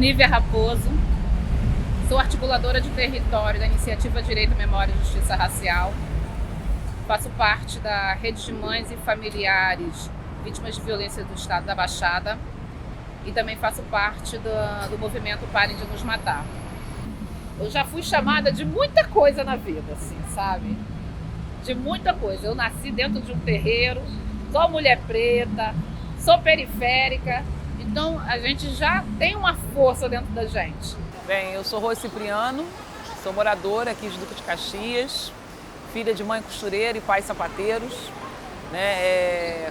Nívia Raposo, sou articuladora de território da Iniciativa Direito, Memória e Justiça Racial. Faço parte da Rede de Mães e Familiares Vítimas de Violência do Estado da Baixada e também faço parte do movimento Parem de Nos Matar. Eu já fui chamada de muita coisa na vida, assim, sabe? De muita coisa. Eu nasci dentro de um terreiro, sou mulher preta, sou periférica, então a gente já tem uma força dentro da gente. Bem, eu sou Rose Cipriano, sou moradora aqui de Duque de Caxias, filha de mãe costureira e pais sapateiros.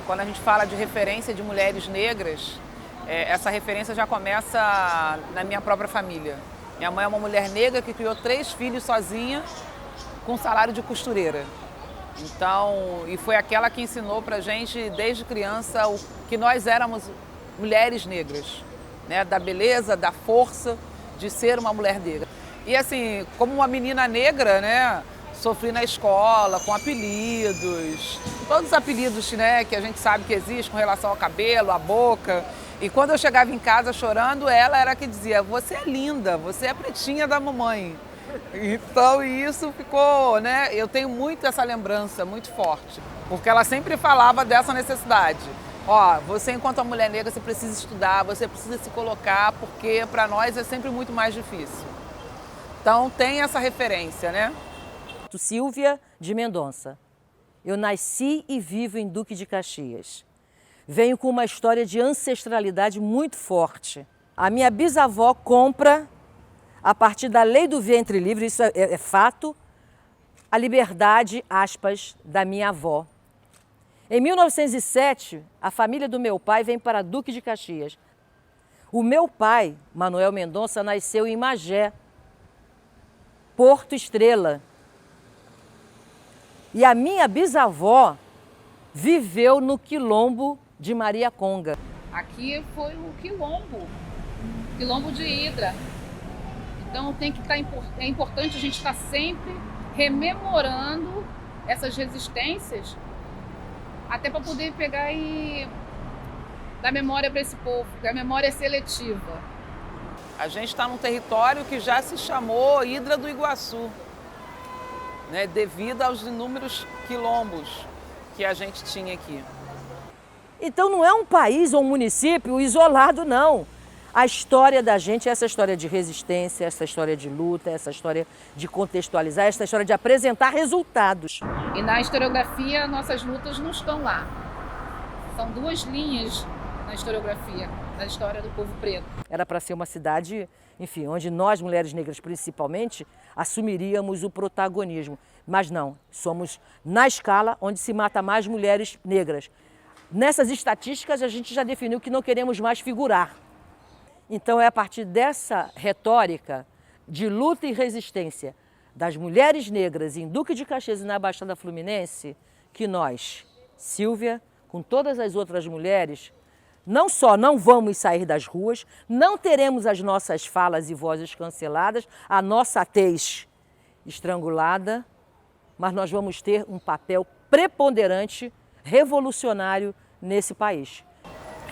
Quando a gente fala de referência de mulheres negras, essa referência já começa na minha própria família. Minha mãe é uma mulher negra que criou 3 filhos sozinha com salário de costureira. Então, e foi aquela que ensinou pra gente desde criança que nós éramos mulheres negras, né? Da beleza, da força de ser uma mulher negra. E assim, como uma menina negra, né? Sofri na escola com apelidos, todos os apelidos, né, que a gente sabe que existem com relação ao cabelo, à boca. E quando eu chegava em casa chorando, ela era que dizia: você é linda, você é a pretinha da mamãe. Então isso ficou, né? Eu tenho muito essa lembrança, muito forte, porque ela sempre falava dessa necessidade. Ó, você enquanto uma mulher negra, você precisa estudar, você precisa se colocar, porque para nós é sempre muito mais difícil. Então tem essa referência, né? Silvia de Mendonça. Eu nasci e vivo em Duque de Caxias. Venho com uma história de ancestralidade muito forte. A minha bisavó compra, a partir da lei do ventre livre, isso é fato, a liberdade, aspas, da minha avó. Em 1907, a família do meu pai vem para Duque de Caxias. O meu pai, Manuel Mendonça, nasceu em Magé, Porto Estrela. E a minha bisavó viveu no quilombo de Maria Conga. Aqui foi o quilombo de Hidra. Então é importante a gente estar sempre rememorando essas resistências, até para poder pegar e dar memória para esse povo, porque a memória é seletiva. A gente está num território que já se chamou Hidra do Iguaçu, né, devido aos inúmeros quilombos que a gente tinha aqui. Então não é um país ou um município isolado, não. A história da gente é essa história de resistência, essa história de luta, essa história de contextualizar, essa história de apresentar resultados. E na historiografia, nossas lutas não estão lá. São 2 linhas na historiografia, na história do povo preto. Era para ser uma cidade, enfim, onde nós, mulheres negras principalmente, assumiríamos o protagonismo. Mas não, somos na escala onde se mata mais mulheres negras. Nessas estatísticas a gente já definiu que não queremos mais figurar. Então é a partir dessa retórica de luta e resistência das mulheres negras em Duque de Caxias e na Baixada Fluminense que nós, Silvia, com todas as outras mulheres, não só não vamos sair das ruas, não teremos as nossas falas e vozes canceladas, a nossa tez estrangulada, mas nós vamos ter um papel preponderante, revolucionário nesse país.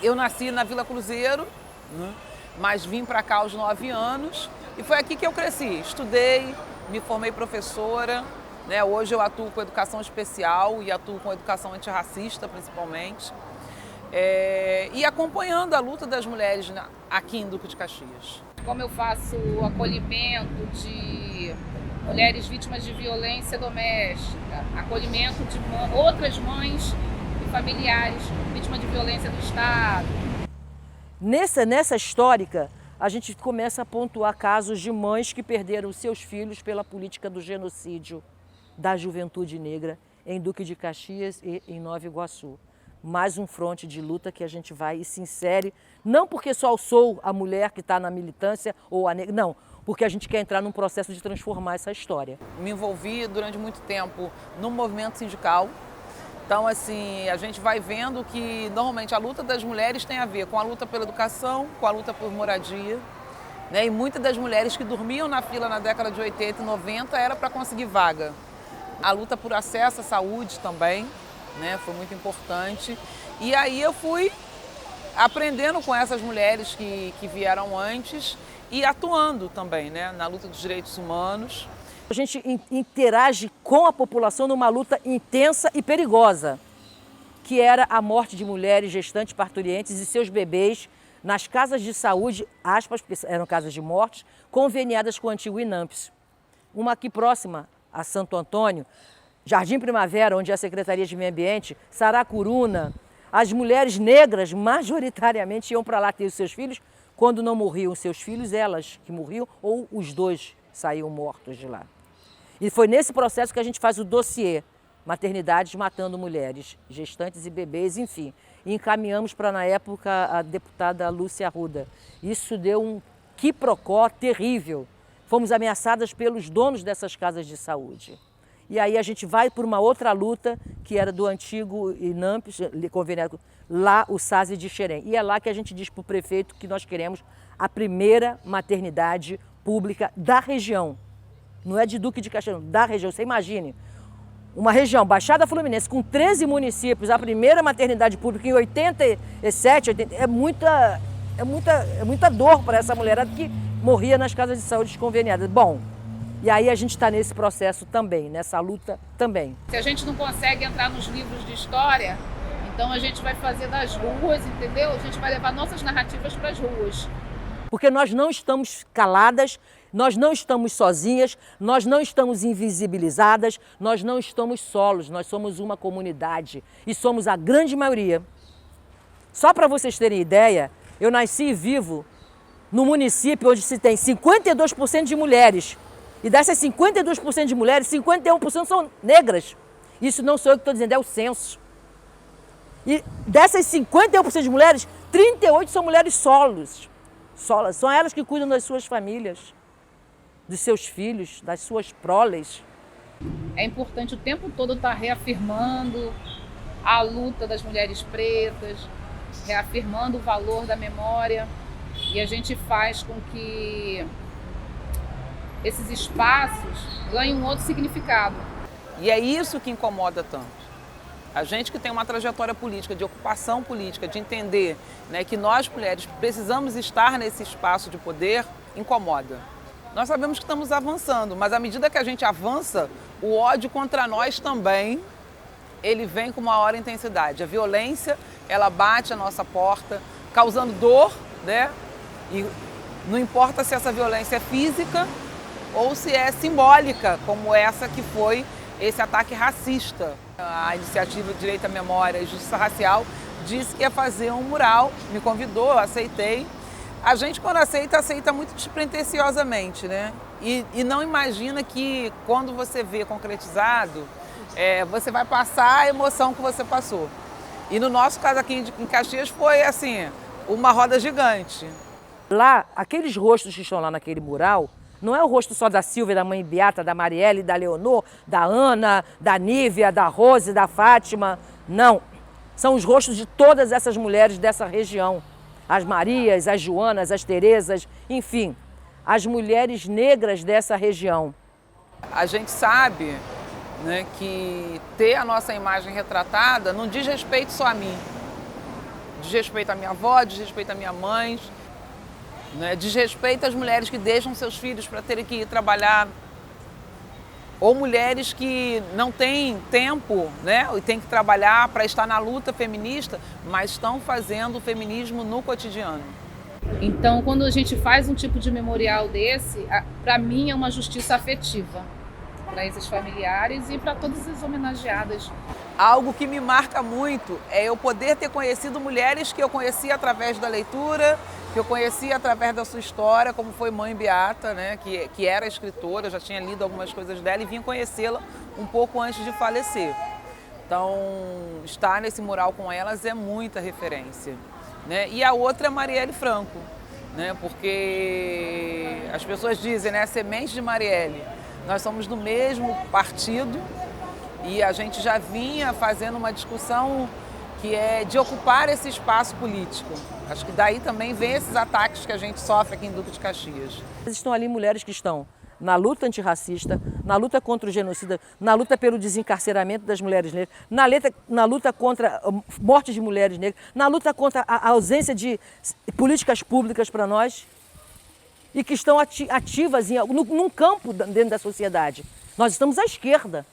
Eu nasci na Vila Cruzeiro, né, mas vim para cá aos 9 anos e foi aqui que eu cresci. Estudei, me formei professora, né, hoje eu atuo com educação especial e atuo com educação antirracista principalmente. E acompanhando a luta das mulheres aqui em Duque de Caxias. Como eu faço o acolhimento de mulheres vítimas de violência doméstica, acolhimento de outras mães e familiares vítimas de violência do Estado. Nessa histórica, a gente começa a pontuar casos de mães que perderam seus filhos pela política do genocídio da juventude negra em Duque de Caxias e em Nova Iguaçu. Mais um fronte de luta que a gente vai e se insere, não porque só sou a mulher que está na militância ou a negra, não, porque a gente quer entrar num processo de transformar essa história. Me envolvi durante muito tempo no movimento sindical, então assim, a gente vai vendo que normalmente a luta das mulheres tem a ver com a luta pela educação, com a luta por moradia, né? E muitas das mulheres que dormiam na fila na década de 80 e 90 era para conseguir vaga. A luta por acesso à saúde também, né, foi muito importante. E aí eu fui aprendendo com essas mulheres que vieram antes e atuando também, né, na luta dos direitos humanos. A gente interage com a população numa luta intensa e perigosa, que era a morte de mulheres gestantes, parturientes e seus bebês nas casas de saúde, aspas, porque eram casas de mortes, conveniadas com o antigo INAMPS. Uma aqui próxima, a Santo Antônio, Jardim Primavera, onde é a Secretaria de Meio Ambiente, Saracuruna. As mulheres negras, majoritariamente, iam para lá ter os seus filhos. Quando não morriam seus filhos, elas que morriam, ou os dois saíam mortos de lá. E foi nesse processo que a gente faz o dossiê, maternidades matando mulheres, gestantes e bebês, enfim. E encaminhamos para, na época, a deputada Lúcia Arruda. Isso deu um quiprocó terrível. Fomos ameaçadas pelos donos dessas casas de saúde. E aí a gente vai por uma outra luta, que era do antigo INAMPS, conveniado lá, o SASE de Xerém. E é lá que a gente diz para o prefeito que nós queremos a primeira maternidade pública da região. Não é de Duque de Caxias, da região. Você imagine, uma região, Baixada Fluminense, com 13 municípios, a primeira maternidade pública em 87, 80, é muita dor para essa mulherada que morria nas casas de saúde desconveniadas. Bom, e aí a gente está nesse processo também, nessa luta também. Se a gente não consegue entrar nos livros de história, então a gente vai fazer das ruas, entendeu? A gente vai levar nossas narrativas para as ruas. Porque nós não estamos caladas, nós não estamos sozinhas, nós não estamos invisibilizadas, nós não estamos solos, nós somos uma comunidade e somos a grande maioria. Só para vocês terem ideia, eu nasci e vivo no município onde se tem 52% de mulheres. E dessas 52% de mulheres, 51% são negras. Isso não sou eu que estou dizendo, é o censo. E dessas 51% de mulheres, 38% são mulheres solos. São elas que cuidam das suas famílias, dos seus filhos, das suas proles. É importante o tempo todo estar reafirmando a luta das mulheres pretas, reafirmando o valor da memória. E a gente faz com que esses espaços ganhem um outro significado. E é isso que incomoda tanto. A gente que tem uma trajetória política, de ocupação política, de entender, né, que nós mulheres precisamos estar nesse espaço de poder, incomoda. Nós sabemos que estamos avançando, mas à medida que a gente avança, o ódio contra nós também, ele vem com maior intensidade. A violência, ela bate a nossa porta, causando dor, né? E não importa se essa violência é física ou se é simbólica, como essa que foi esse ataque racista. A iniciativa Direito à Memória e Justiça Racial disse que ia fazer um mural, me convidou, eu aceitei. A gente, quando aceita muito despretensiosamente, né? E não imagina que quando você vê concretizado, você vai passar a emoção que você passou. E no nosso caso aqui em Caxias foi assim, uma roda gigante. Lá, aqueles rostos que estão lá naquele mural, não é o rosto só da Silvia, da mãe Beata, da Marielle, da Leonor, da Ana, da Nívia, da Rose, da Fátima. Não. São os rostos de todas essas mulheres dessa região. As Marias, as Joanas, as Terezas, enfim, as mulheres negras dessa região. A gente sabe, né, que ter a nossa imagem retratada não diz respeito só a mim. Diz respeito à minha avó, diz respeito à minha mãe, né, diz respeito às mulheres que deixam seus filhos para terem que ir trabalhar, ou mulheres que não têm tempo, né, e têm que trabalhar para estar na luta feminista, mas estão fazendo o feminismo no cotidiano. Então, quando a gente faz um tipo de memorial desse, para mim é uma justiça afetiva para esses familiares e para todas as homenageadas. Algo que me marca muito é eu poder ter conhecido mulheres que eu conheci através da leitura, que eu conheci através da sua história, como foi Mãe Beata, né, que era escritora, eu já tinha lido algumas coisas dela e vim conhecê-la um pouco antes de falecer. Então, estar nesse mural com elas é muita referência, né? E a outra é Marielle Franco, né, porque as pessoas dizem, né, a semente de Marielle. Nós somos do mesmo partido e a gente já vinha fazendo uma discussão que é de ocupar esse espaço político. Acho que daí também vem esses ataques que a gente sofre aqui em Duque de Caxias. Estão ali mulheres que estão na luta antirracista, na luta contra o genocídio, na luta pelo desencarceramento das mulheres negras, na luta contra a morte de mulheres negras, na luta contra a ausência de políticas públicas para nós. e que estão ativas num campo dentro da sociedade. Nós estamos à esquerda.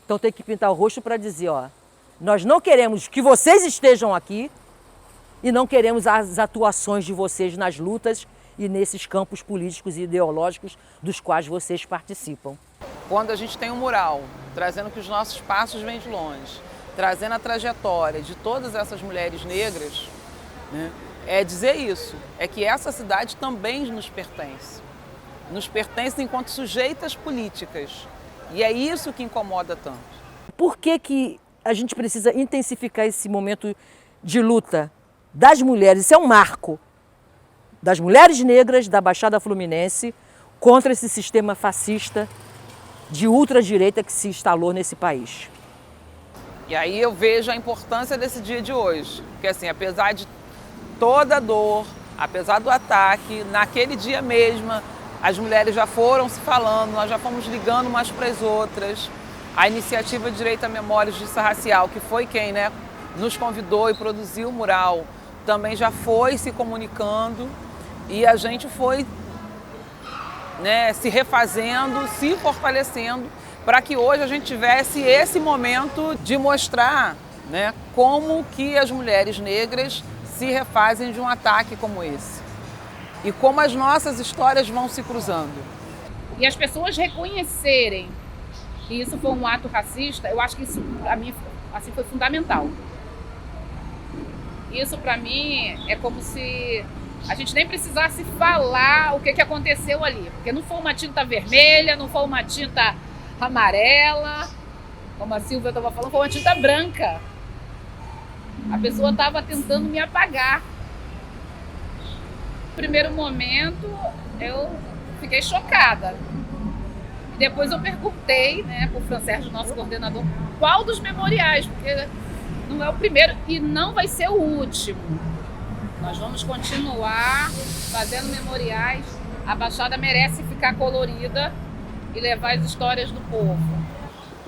Então tem que pintar o rosto para dizer, ó, nós não queremos que vocês estejam aqui e não queremos as atuações de vocês nas lutas e nesses campos políticos e ideológicos dos quais vocês participam. Quando a gente tem um mural trazendo que os nossos passos vêm de longe, trazendo a trajetória de todas essas mulheres negras, né, é dizer isso, é que essa cidade também nos pertence. Nos pertence enquanto sujeitas políticas. E é isso que incomoda tanto. Por que a gente precisa intensificar esse momento de luta das mulheres? Isso é um marco das mulheres negras da Baixada Fluminense contra esse sistema fascista de ultradireita que se instalou nesse país. E aí eu vejo a importância desse dia de hoje. Porque assim, apesar de toda a dor, apesar do ataque, naquele dia mesmo, as mulheres já foram se falando, nós já fomos ligando umas para as outras. A iniciativa Direito à Memória e Justiça Racial, que foi quem, né, nos convidou e produziu o mural, também já foi se comunicando e a gente foi, né, se refazendo, se fortalecendo para que hoje a gente tivesse esse momento de mostrar, né, como que as mulheres negras se refazem de um ataque como esse. E como as nossas histórias vão se cruzando. E as pessoas reconhecerem que isso foi um ato racista, eu acho que isso, para mim, assim, foi fundamental. Isso, para mim, é como se a gente nem precisasse falar o que aconteceu ali. Porque não foi uma tinta vermelha, não foi uma tinta amarela, como a Silvia estava falando, foi uma tinta branca. A pessoa estava tentando me apagar. No primeiro momento, eu fiquei chocada. E depois eu perguntei, né, para o Fran Sérgio, nosso coordenador, qual dos memoriais, porque não é o primeiro e não vai ser o último. Nós vamos continuar fazendo memoriais. A Baixada merece ficar colorida e levar as histórias do povo.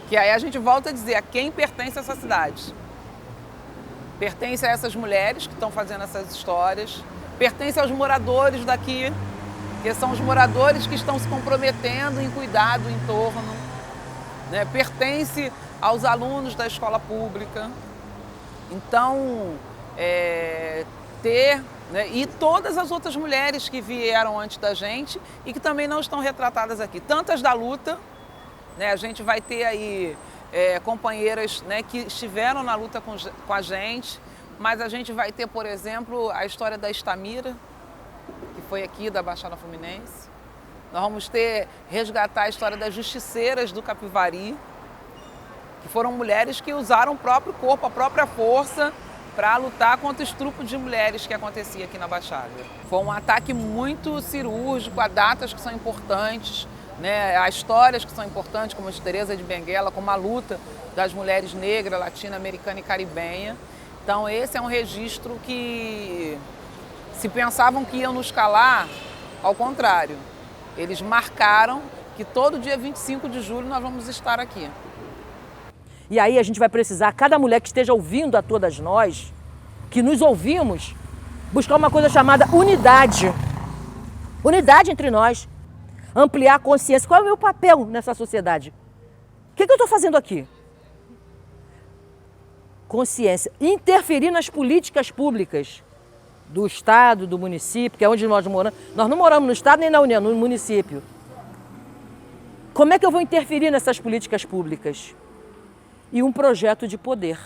Que aí a gente volta a dizer a quem pertence essa cidade. Pertence a essas mulheres que estão fazendo essas histórias, pertence aos moradores daqui, que são os moradores que estão se comprometendo em cuidar do entorno, né? Pertence aos alunos da escola pública. Então, né? E todas as outras mulheres que vieram antes da gente e que também não estão retratadas aqui. Tantas da luta, né? A gente vai ter aí companheiras, né, que estiveram na luta com a gente, mas a gente vai ter, por exemplo, a história da Estamira, que foi aqui da Baixada Fluminense. Nós vamos resgatar a história das justiceiras do Capivari, que foram mulheres que usaram o próprio corpo, a própria força, para lutar contra o estupro de mulheres que acontecia aqui na Baixada. Foi um ataque muito cirúrgico, a datas que são importantes, né, a histórias que são importantes, como a de Teresa de Benguela, como a luta das mulheres negras, latino-americana e caribenha. Então esse é um registro que, se pensavam que iam nos calar, ao contrário. Eles marcaram que todo dia 25 de julho nós vamos estar aqui. E aí a gente vai precisar, cada mulher que esteja ouvindo a todas nós, que nos ouvimos, buscar uma coisa chamada unidade. Unidade entre nós. Ampliar a consciência. Qual é o meu papel nessa sociedade? O que eu estou fazendo aqui? Consciência. Interferir nas políticas públicas do Estado, do município, que é onde nós moramos. Nós não moramos no Estado nem na União, no município. Como é que eu vou interferir nessas políticas públicas? E um projeto de poder.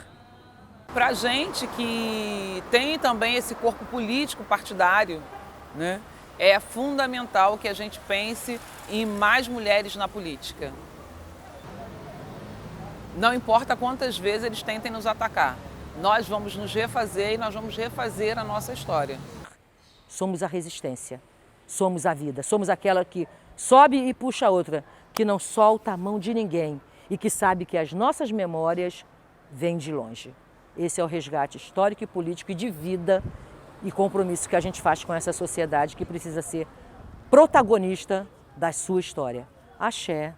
Para a gente que tem também esse corpo político partidário, né, é fundamental que a gente pense em mais mulheres na política. Não importa quantas vezes eles tentem nos atacar, nós vamos nos refazer e nós vamos refazer a nossa história. Somos a resistência, somos a vida, somos aquela que sobe e puxa a outra, que não solta a mão de ninguém e que sabe que as nossas memórias vêm de longe. Esse é o resgate histórico e político e de vida e compromisso que a gente faz com essa sociedade que precisa ser protagonista da sua história. Axé.